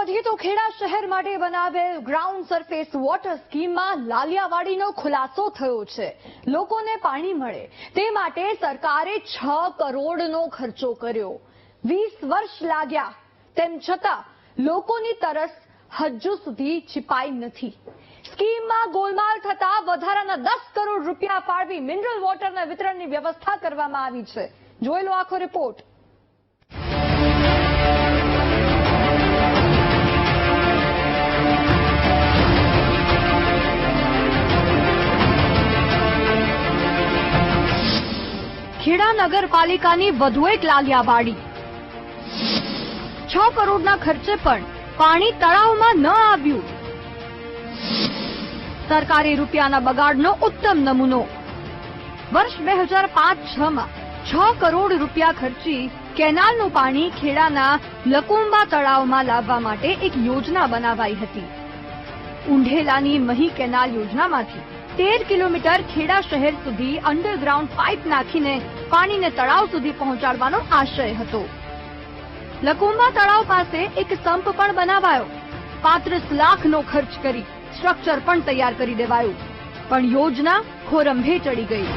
વધીએ તો ખેડા શહેર માટે બનાવેલ ગ્રાઉન્ડ સરફેસ વોટર સ્કીમમાં લાલિયાવાડીનો ખુલાસો થયો છે। લોકોને પાણી મળે તે માટે સરકારે 6 કરોડનો ખર્ચો કર્યો। 20 વર્ષ લાગ્યા, તેમ છતાં લોકોની તરસ હજુ સુધી છિપાઈ નથી। સ્કીમમાં ગોલમાલ થતા વધારાના 10 કરોડ રૂપિયા ફાળવી મિનરલ વોટરના વિતરણની વ્યવસ્થા કરવામાં આવી છે। જોઈ લો આખો રિપોર્ટ। ખેડા નગરપાલિકાની વધુ એક લાલિયાવાડી। 6 કરોડના ખર્ચે પણ પાણી તળાવમાં ન આવ્યું। સરકારી રૂપિયાના બગાડનો ઉત્તમ નમૂનો। વર્ષ 2005-6માં 6 કરોડ રૂપિયા ખર્ચી કેનાલનું પાણી ખેડાના લકુંબા તળાવમાં લાવવા માટે એક યોજના બનાવાઈ હતી। ઉંઢેલાની મહી કેનાલ યોજનામાંથી 13 કિલોમીટર ખેડા શહેર સુધી અંડરગ્રાઉન્ડ પાઇપ નાખીને પાણીને તળાવ સુધી પહોંચાડવાનો આશય હતો। લકુંબા તળાવ પાસે એક સંપ પણ બનાવાયો। 35 લાખનો ખર્ચ કરી સ્ટ્રક્ચર પણ તૈયાર કરી દેવાયું, પણ યોજના ખોરંભે ચડી ગઈ।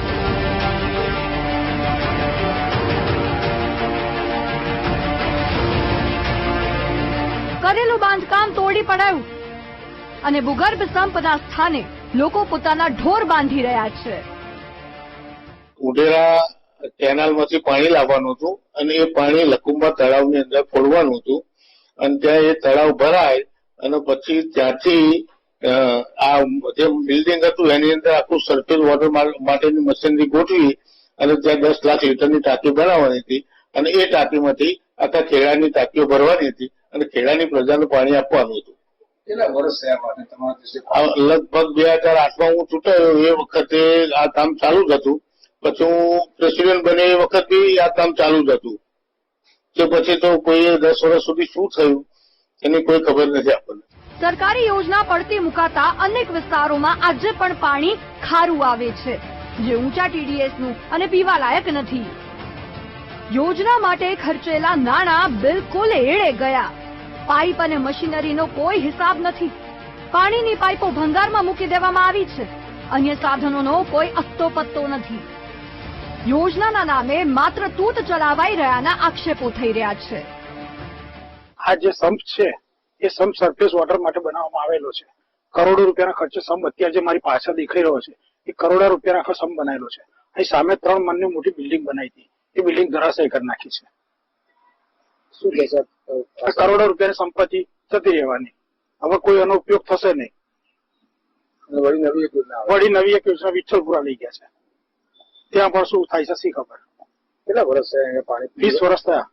કરેલું બાંધકામ તોડી પડાયું અને ભૂગર્ભ સંપના સ્થાને લોકો પોતાના ઢોર બાંધી રહ્યા છે। ઉંઢેરા કેનાલમાંથી પાણી લાવવાનું હતું અને એ પાણી લકુંબા તળાવની અંદર છોડવાનું હતું અને ત્યાં એ તળાવ ભરાય અને પછી ત્યાંથી આ જે બિલ્ડિંગ હતું એની અંદર આખું સરફેસ વોટર માટેની મશીનરી ગોઠવી અને ત્યાં 10 લાખ લીટરની ટાંકી બનાવવાની હતી અને એ ટાંકીમાંથી આખા ખેડાની ટાંકીઓ ભરવાની હતી અને ખેડાની પ્રજાને પાણી આપવાનું હતું। કેટલા વર્ષ થયા? લગભગ 2008માં હું ચૂંટાયો એ વખતે આ કામ ચાલુ જ હતું। પછી હું પ્રેસિડેન્ટ બને એ વખત બી આ કામ ચાલુ જ હતું। કે પછી તો કોઈ 10 વર્ષ સુધી શું થયું એની કોઈ ખબર નથી આપણને। સરકારી યોજના પડતી મુકાતા અનેક વિસ્તારોમાં આજે પણ પાણી ખારું આવે છે, જે ઊંચા TDSનું અને પીવા લાયક નથી। યોજના માટે ખર્ચેલા નાણાં બિલકુલ એળે ગયા। પાઇપ અને મશીનરીનો કોઈ હિસાબ નથી। પાણીની પાઇપો ભંગારમાં મૂકી દેવામાં આવી છે। અન્ય સાધનોનો કોઈ અસ્તો પત્તો નથી। યોજનાના નામે માત્ર તૂત ચલાવાઈ રહ્યાના આક્ષેપો થઈ રહ્યા છે। આ જે સંપ છે એ સંપ સરફેસ વોટર માટે બનાવવામાં આવેલો છે। કરોડો રૂપિયાના ખર્ચે સંપ અત્યારે જે મારી પાછળ દેખાઈ રહ્યો છે એ કરોડો રૂપિયાના આખો સંપ બનાવેલો છે। અહીં સામે 3 માળની મોટી બિલ્ડિંગ બનાવી હતી, એ બિલ્ડિંગ ધરાશાયી કરી નાખી છે। શું કે છે? કરોડો રૂપિયાની સંપત્તિ જતી રહેવાની, હવે કોઈ એનો ઉપયોગ થશે નહીં। વળી નવી એક યોજના વિઠ્ઠલપુરા લઈ ગયા છે, ત્યાં પણ શું થાય છે શી ખબર। કેટલા વર્ષ થયા પાણી? 20 વર્ષ થયા।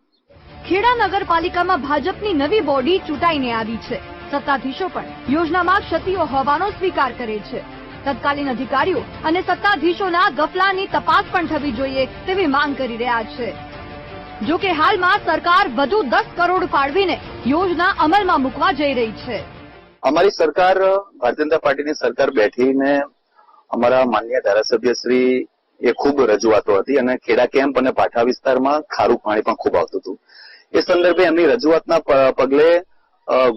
ખેડા નગરપાલિકામાં ભાજપની નવી બોડી ચૂંટાઈને આવી છે। સત્તાધીશો પણ યોજનામાં ક્ષતિઓ હોવાનો સ્વીકાર કરે છે। તત્કાલીન અધિકારીઓ અને સત્તાધીશોના ગફલાની તપાસ પણ થવી જોઈએ તેવી માંગ કરી રહ્યા છે। જો કે હાલમાં સરકાર વધુ 10 કરોડ ફાળવીને યોજના અમલમાં મૂકવા જઈ રહી છે। અમારી સરકાર ભારતીય જનતા પાર્ટીની સરકાર બેઠીને અમારા માનનીય ધારાસભ્ય શ્રી એ ખૂબ રજૂઆતો હતી અને ખેડા કેમ્પ અને પાઠા વિસ્તારમાં ખારું પાણી પણ ખૂબ આવતું હતું। એ સંદર્ભે એમની રજૂઆતના પગલે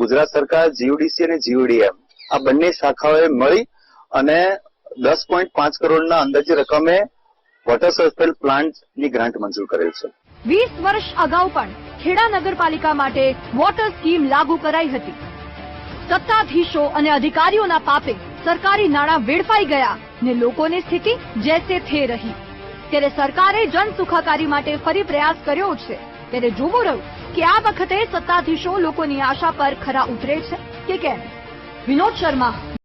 ગુજરાત સરકાર GUDC અને GUDM આ બંને શાખાઓએ મળી અને 10.5 કરોડના અંદાજે રકમે વોટર સરફેસ પ્લાન્ટની ગ્રાન્ટ મંજૂર કરેલ છે। 20 વર્ષ અગાઉ પણ ખેડા નગરપાલિકા માટે વોટર સ્કીમ લાગુ કરાઈ હતી। સત્તાધીશો અને અધિકારીઓના પાપે સરકારી નાણાં વેડફાઈ ગયા ને લોકોની સ્થિતિ જેસે થે રહી। ત્યારે સરકારે જન સુખાકારી માટે ફરી પ્રયાસ કર્યો છે। ત્યારે જોવું રહ્યું કે આ વખતે સત્તાધીશો લોકોની આશા પર ખરા ઉતરે છે કે કેમ। વિનોદ શર્મા।